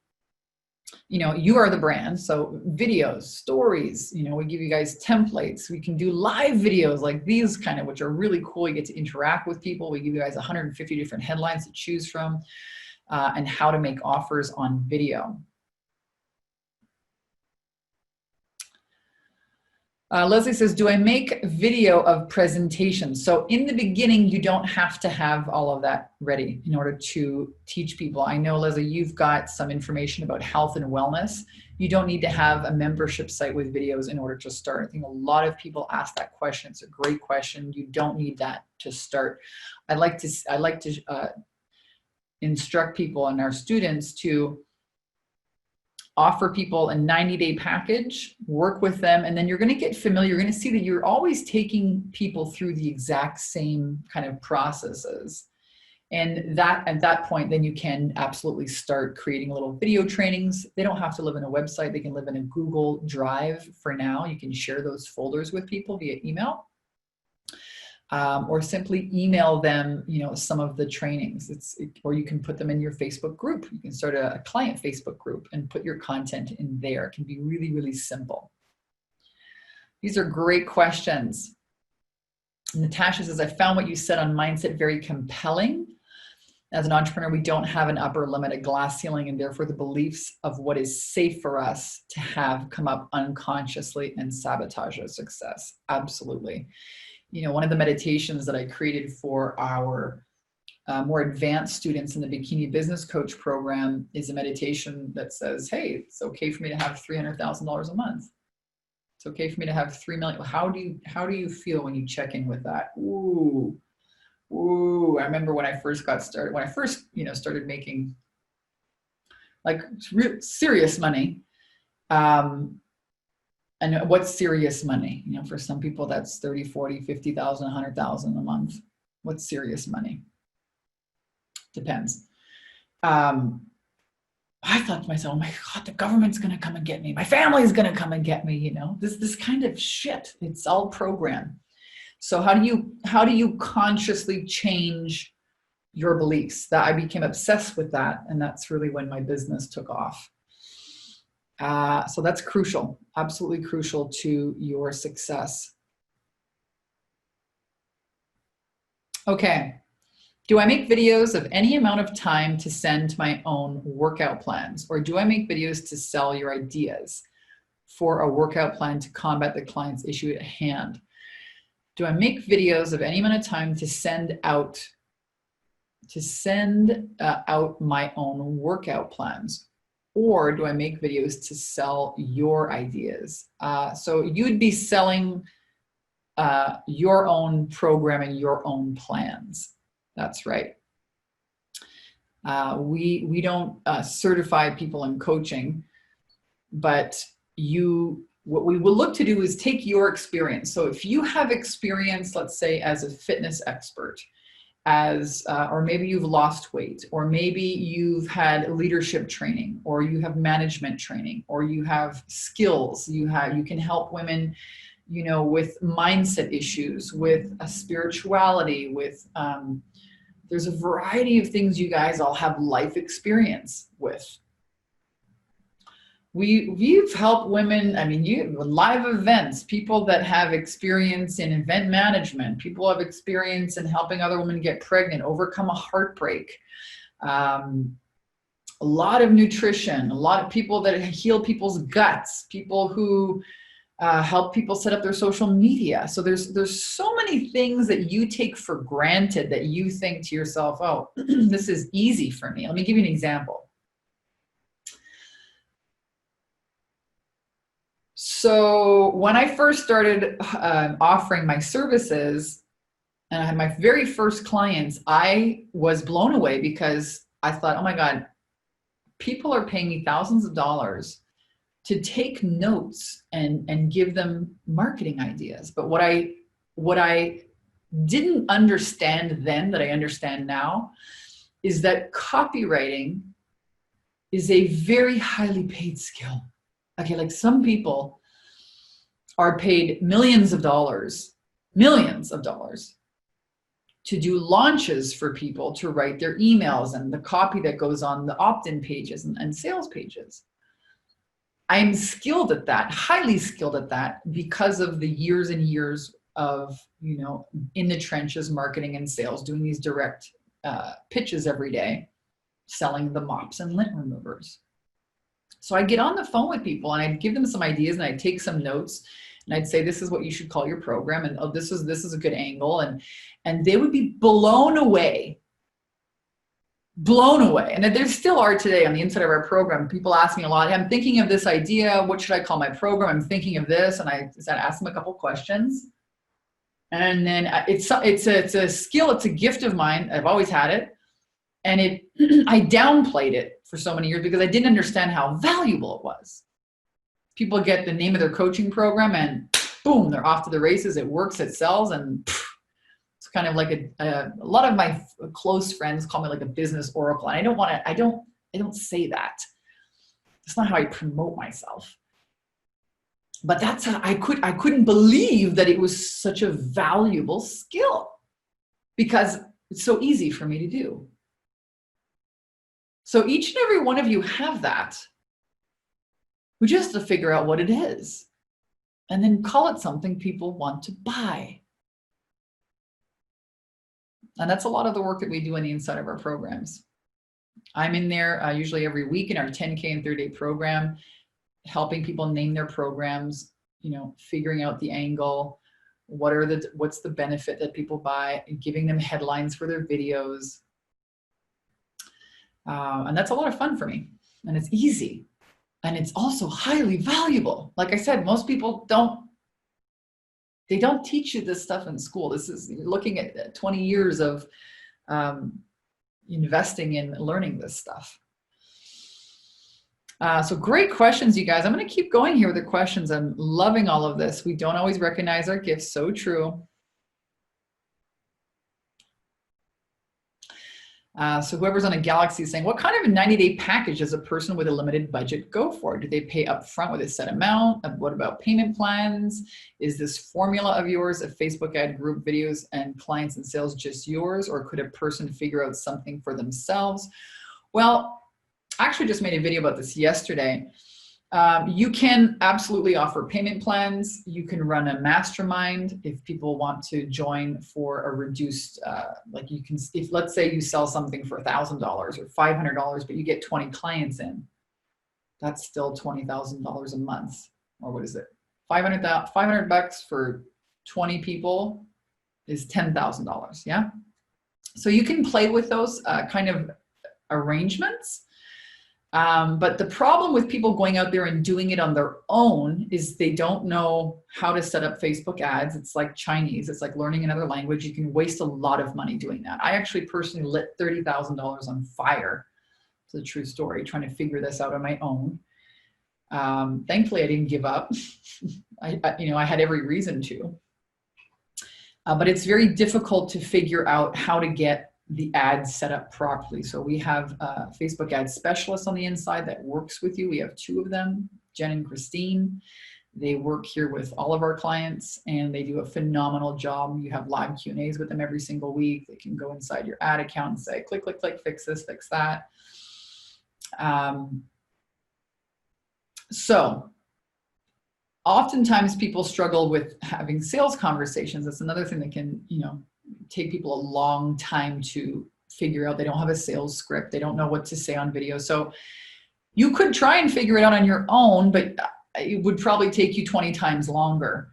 you know, you are the brand. So videos, stories, you know, we give you guys templates. We can do live videos like these kind of, which are really cool. You get to interact with people. We give you guys 150 different headlines to choose from and how to make offers on video. Leslie says, do I make video of presentations? So in the beginning, you don't have to have all of that ready in order to teach people. I know, Leslie, you've got some information about health and wellness. You don't need to have a membership site with videos in order to start. I think a lot of people ask that question. It's a great question. You don't need that to start. I like to instruct people and our students to offer people a 90-day package, work with them, and then you're going to get familiar. You're going to see that you're always taking people through the exact same kind of processes. And that at that point, then you can absolutely start creating little video trainings. They don't have to live in a website. They can live in a Google Drive for now. You can share those folders with people via email. or simply email them, some of the trainings. Or you can put them in your Facebook group. You can start a client Facebook group and put your content in there. It can be really, really simple. These are great questions. Natasha says, I found what you said on mindset very compelling. As an entrepreneur, we don't have an upper limit, a glass ceiling, and therefore the beliefs of what is safe for us to have come up unconsciously and sabotage our success. Absolutely. One of the meditations that I created for our more advanced students in the Bikini Business Coach program is a meditation that says, hey, it's okay for me to have $300,000 a month. It's okay for me to have $3 million. How do you feel when you check in with that? Ooh, I remember when I first got started, started making like serious money. And what's serious money? For some people that's 30, 40, 50,000, 100,000 a month. What's serious money? Depends. I thought to myself, oh my God, the government's going to come and get me. My family's going to come and get me, this kind of shit. It's all programmed. So how do you consciously change your beliefs? That I became obsessed with that. And that's really when my business took off. So that's crucial, absolutely crucial to your success. Okay. Do I make videos of any amount of time to send to my own workout plans? Or do I make videos to sell your ideas for a workout plan to combat the client's issue at hand? Do I make videos of any amount of time to send out my own workout plans? Or do I make videos to sell your ideas? So you'd be selling your own program and your own plans. That's right. We don't certify people in coaching, but what we will look to do is take your experience. So if you have experience, let's say as a fitness expert, or maybe you've lost weight, or maybe you've had leadership training, or you have management training, or you have skills, you can help women, with mindset issues, with a spirituality, with, there's a variety of things you guys all have life experience with. We've helped women, live events, people that have experience in event management, people have experience in helping other women get pregnant, overcome a heartbreak, a lot of nutrition, a lot of people that heal people's guts, people who help people set up their social media. So there's so many things that you take for granted that you think to yourself, oh, this is easy for me. Let me give you an example. So when I first started offering my services and I had my very first clients, I was blown away because I thought, oh my God, people are paying me thousands of dollars to take notes and give them marketing ideas. But what I didn't understand then that I understand now is that copywriting is a very highly paid skill. Okay, like some people are paid millions of dollars to do launches for people to write their emails and the copy that goes on the opt-in pages and sales pages. I'm skilled at that, highly skilled at that, because of the years and years of, in the trenches, marketing and sales, doing these direct pitches every day, selling the mops and lint removers. So I'd get on the phone with people and I'd give them some ideas and I'd take some notes and I'd say, this is what you should call your program. And oh, this is a good angle. And they would be blown away. And there still are today on the inside of our program. People ask me a lot, I'm thinking of this idea. What should I call my program? I'm thinking of this. And I ask them a couple questions. And then it's a skill. It's a gift of mine. I've always had it. And I downplayed it for so many years because I didn't understand how valuable it was. People get the name of their coaching program and boom, they're off to the races. It works, it sells, and it's kind of like a lot of my close friends call me like a business oracle. And I don't say that. It's not how I promote myself. But that's how I couldn't believe that it was such a valuable skill, because it's so easy for me to do. So each and every one of you have that. We just have to figure out what it is and then call it something people want to buy. And that's a lot of the work that we do on the inside of our programs. I'm in there usually every week in our 10K and 30-day program, helping people name their programs, figuring out the angle, what's the benefit that people buy, and giving them headlines for their videos. And that's a lot of fun for me, and it's easy, and it's also highly valuable. Like I said, most people don't teach you this stuff in school. You're looking at 20 years of investing in learning this stuff. So great questions, you guys. I'm going to keep going here with the questions. I'm loving all of this. We don't always recognize our gifts. So true. So whoever's on a Galaxy is saying, what kind of a 90-day package does a person with a limited budget go for? Do they pay up front with a set amount? What about payment plans? Is this formula of yours of Facebook ad group videos and clients and sales just yours? Or could a person figure out something for themselves? Well, I actually just made a video about this yesterday. You can absolutely offer payment plans. You can run a mastermind if people want to join for a reduced, if let's say you sell something for $1,000 or $500, but you get 20 clients in, that's still $20,000 a month. Or what is it? 500 bucks for 20 people is $10,000. Yeah. So you can play with those kind of arrangements. But the problem with people going out there and doing it on their own is they don't know how to set up Facebook ads. It's like Chinese. It's like learning another language. You can waste a lot of money doing that. I actually personally lit $30,000 on fire. It's a true story, trying to figure this out on my own. Thankfully, I didn't give up. I had every reason to. But it's very difficult to figure out how to get the ads set up properly. So we have a Facebook ad specialist on the inside that works with you. We have 2 of them, Jen and Christine. They work here with all of our clients and they do a phenomenal job. You have live Q&As with them every single week. They can go inside your ad account and say, click, click, click, fix this, fix that. So oftentimes people struggle with having sales conversations. That's another thing that can, take people a long time to figure out. They don't have a sales script. They don't know what to say on video. So you could try and figure it out on your own, but it would probably take you 20 times longer.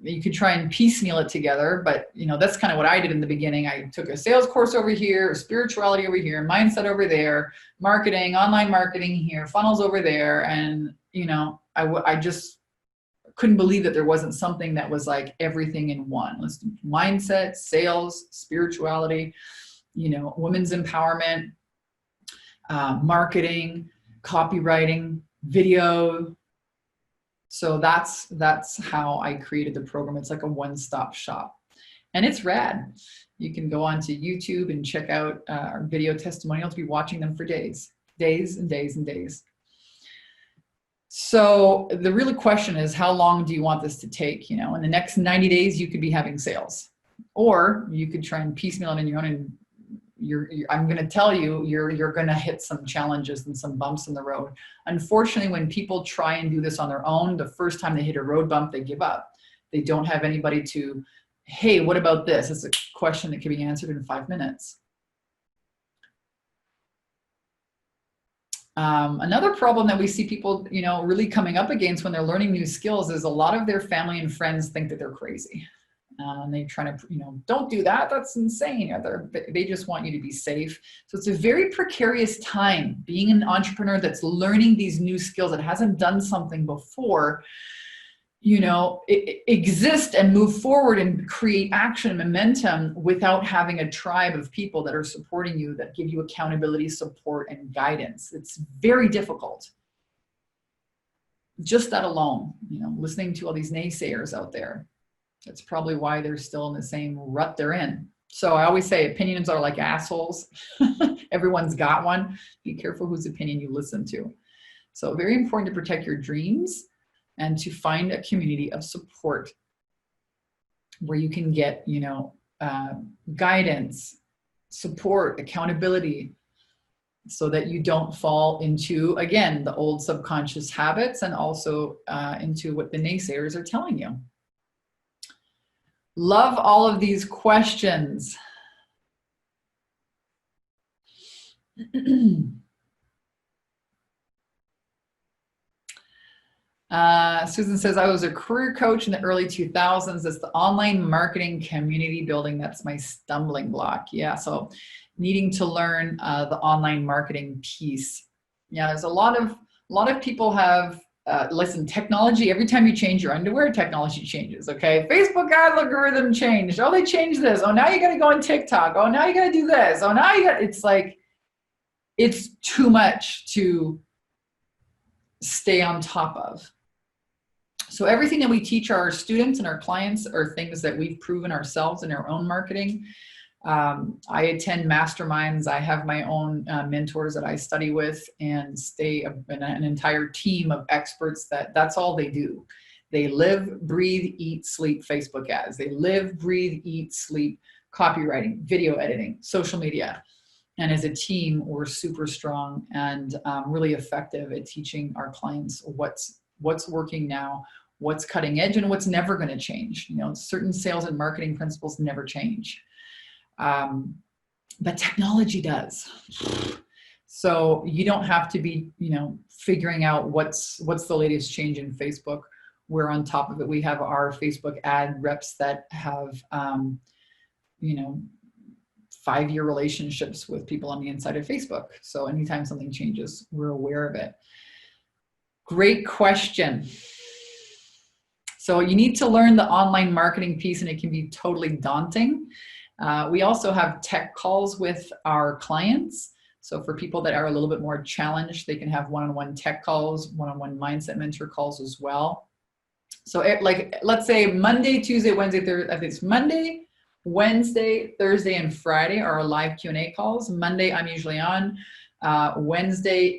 You could try and piecemeal it together, but that's kind of what I did in the beginning. I took a sales course over here, spirituality over here, mindset over there, marketing, online marketing here, funnels over there. And, I just couldn't believe that there wasn't something that was like everything in one. Let's do mindset, sales, spirituality, women's empowerment, marketing, copywriting, video. So that's how I created the program. It's like a one-stop shop and it's rad. You can go onto YouTube and check out our video testimonials, be watching them for days and days and days. So the real question is, how long do you want this to take? In the next 90 days, you could be having sales, or you could try and piecemeal it on your own. And I'm going to tell you, you're going to hit some challenges and some bumps in the road. Unfortunately, when people try and do this on their own, the first time they hit a road bump, they give up. They don't have anybody to, hey, what about this? It's a question that can be answered in 5 minutes. Another problem that we see people, really coming up against when they're learning new skills is a lot of their family and friends think that they're crazy. And they try to, don't do that. That's insane. Or they just want you to be safe. So it's a very precarious time being an entrepreneur that's learning these new skills that hasn't done something before. Exist and move forward and create action and momentum without having a tribe of people that are supporting you, that give you accountability, support, and guidance. It's very difficult. Just that alone, listening to all these naysayers out there. That's probably why they're still in the same rut they're in. So I always say opinions are like assholes. Everyone's got one. Be careful whose opinion you listen to. So very important to protect your dreams. and to find a community of support where you can get, guidance, support, accountability, so that you don't fall into, again, the old subconscious habits, and also into what the naysayers are telling you. Love all of these questions. Susan says, I was a career coach in the early 2000s. It's the online marketing community building that's my stumbling block. Yeah, so needing to learn the online marketing piece. Yeah, there's a lot of people have, listen, technology, every time you change your underwear, technology changes, okay? Facebook ad algorithm changed. Oh, they changed this. Oh, now you got to go on TikTok. Oh, now you got to do this. Oh, now you got, it's like, it's too much to stay on top of. So everything that we teach our students and our clients are things that we've proven ourselves in our own marketing. I attend masterminds. I have my own mentors that I study with, and stay an entire team of experts that's all they do. They live, breathe, eat, sleep Facebook ads. They live, breathe, eat, sleep copywriting, video editing, social media. And as a team, we're super strong and really effective at teaching our clients what's working now, what's cutting edge, and what's never going to change. Certain sales and marketing principles never change. But technology does. So you don't have to be, figuring out what's the latest change in Facebook. We're on top of it. We have our Facebook ad reps that have, 5-year relationships with people on the inside of Facebook. So anytime something changes, we're aware of it. Great question. So you need to learn the online marketing piece, and it can be totally daunting. We also have tech calls with our clients. So for people that are a little bit more challenged, they can have one-on-one tech calls, one-on-one mindset mentor calls as well. So let's say Monday, Tuesday, Wednesday, Thursday, I think it's Monday, Wednesday, Thursday, and Friday are our live Q&A calls. Monday, I'm usually on. Wednesday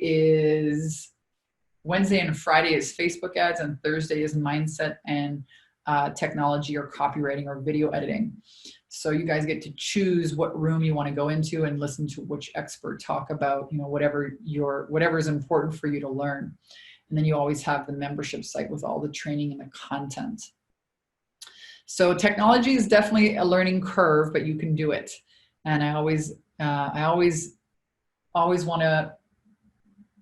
and Friday is Facebook ads, and Thursday is mindset and technology or copywriting or video editing. So you guys get to choose what room you want to go into and listen to which expert talk about, whatever is important for you to learn. And then you always have the membership site with all the training and the content. So technology is definitely a learning curve, but you can do it. And I always want to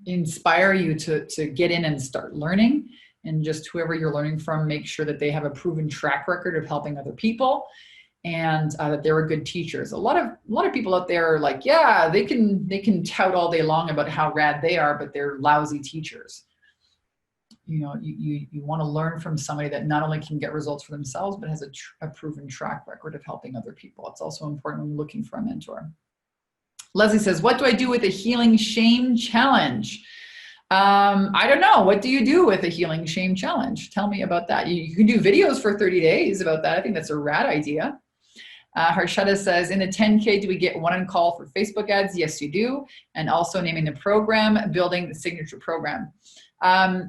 inspire you to get in and start learning. And just whoever you're learning from, make sure that they have a proven track record of helping other people, and that they're good teachers. A lot of people out there are like, yeah, they can tout all day long about how rad they are, but they're lousy teachers. You want to learn from somebody that not only can get results for themselves, but has a proven track record of helping other people. It's also important when looking for a mentor. Leslie says, what do I do with a healing shame challenge? I don't know. What do you do with a healing shame challenge? Tell me about that. You can do videos for 30 days about that. I think that's a rad idea. Harshada says, in the 10K, do we get one-on-call for Facebook ads? Yes, you do. And also naming the program, building the signature program.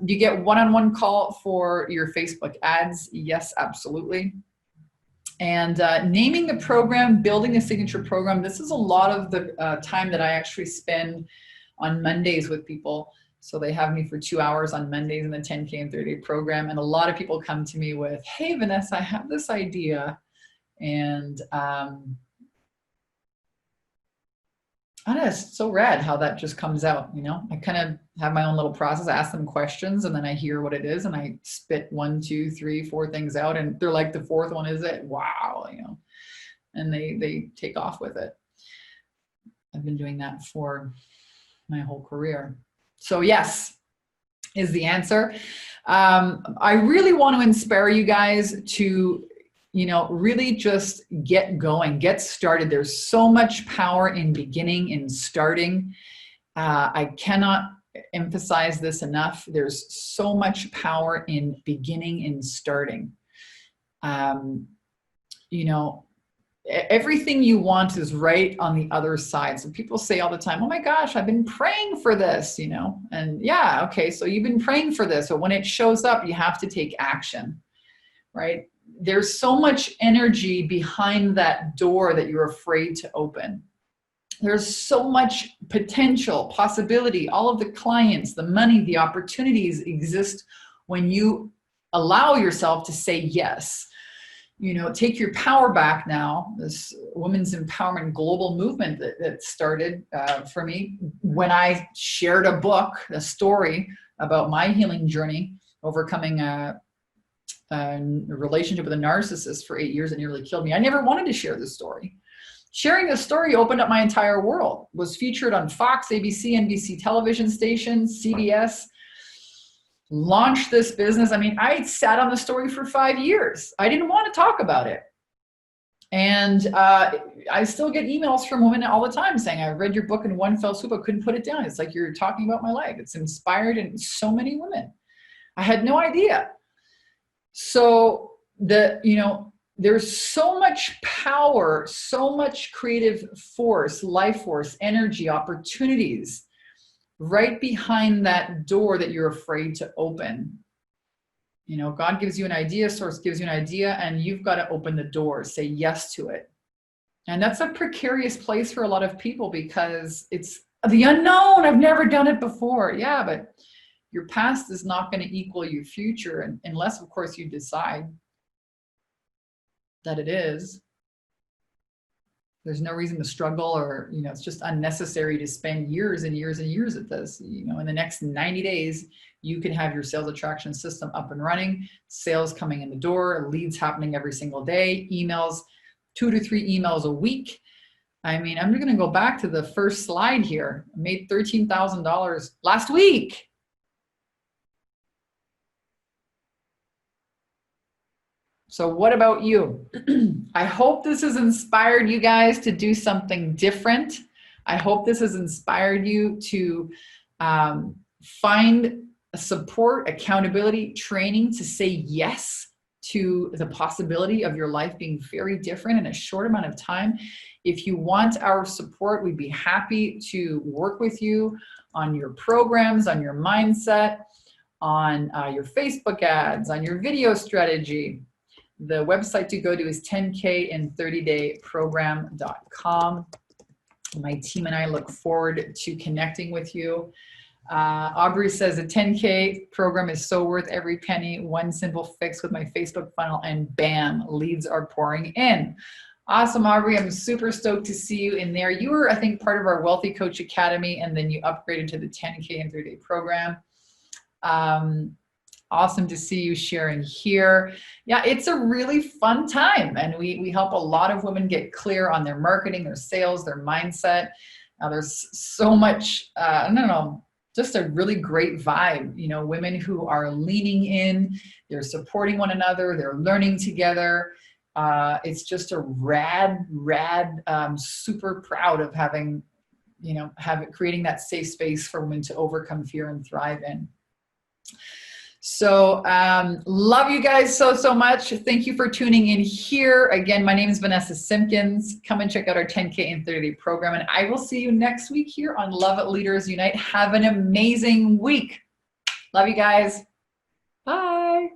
You get one-on-one call for your Facebook ads. Yes, absolutely. And naming the program, building the signature program. This is a lot of the time that I actually spend on Mondays with people. So they have me for 2 hours on Mondays in the 10K and 30-day program. And a lot of people come to me with, hey, Vanessa, I have this idea. And I don't know, it's so rad how that just comes out, I kind of have my own little process. I ask them questions, and then I hear what it is, and I spit 1, 2, 3, 4 things out, and they're like, the fourth one is it? Wow, and they take off with it. I've been doing that for my whole career. So yes, is the answer. I really want to inspire you guys to really just get going, get started. There's so much power in beginning, in starting. I cannot emphasize this enough. There's so much power in beginning, in starting. everything you want is right on the other side. So people say all the time, oh my gosh, I've been praying for this, you know, and yeah, okay, so you've been praying for this. So when it shows up, you have to take action, right? There's so much energy behind that door that you're afraid to open. There's so much potential, possibility. All of the clients, the money, the opportunities exist when you allow yourself to say yes. You know, take your power back now. This women's empowerment global movement that started for me when I shared a book, a story about my healing journey, overcoming a relationship with a narcissist for 8 years that nearly killed me. I never wanted to share this story. Sharing this story opened up my entire world. Was featured on Fox, ABC, NBC television stations, CBS. Launched this business. I mean, I sat on the story for 5 years. I didn't want to talk about it. And I still get emails from women all the time saying, I read your book in one fell swoop. I couldn't put it down. It's like you're talking about my life. It's inspired in so many women. I had no idea. So there's so much power, so much creative force, life force, energy, opportunities right behind that door that you're afraid to open. You know, God gives you an idea, source gives you an idea, and you've got to open the door, say yes to it. And that's a precarious place for a lot of people because it's the unknown. I've never done it before. Yeah, but your past is not going to equal your future unless, of course, you decide that it is. There's no reason to struggle or, you know, it's just unnecessary to spend years and years and years at this. You know, in the next 90 days, you can have your sales attraction system up and running, sales coming in the door, leads happening every single day, emails, 2 to 3 emails a week. I mean, I'm going to go back to the first slide here. I made $13,000 last week. So what about you? I hope this has inspired you guys to do something different. I hope this has inspired you to find support, accountability, training to say yes to the possibility of your life being very different in a short amount of time. If you want our support, we'd be happy to work with you on your programs, on your mindset, on your Facebook ads, on your video strategy. The website to go to is 10K-in-30-day-program.com. My team and I look forward to connecting with you. Aubrey says the 10K program is so worth every penny. One simple fix with my Facebook funnel and bam, leads are pouring in. Awesome, Aubrey. I'm super stoked to see you in there. You were, I think, part of our Wealthy Coach Academy, and then you upgraded to the 10K in 30-day program. Awesome to see you sharing here. Yeah, it's a really fun time, and we help a lot of women get clear on their marketing, their sales, their mindset. There's so much, I don't know, just a really great vibe. You know, women who are leaning in, they're supporting one another, they're learning together. It's just a rad, super proud of having, you know, creating that safe space for women to overcome fear and thrive in. So love you guys so much. Thank you for tuning in here. Again, my name is Vanessa Simpkins. Come and check out our 10K in 30-day program. And I will see you next week here on Love Leaders Unite. Have an amazing week. Love you guys. Bye.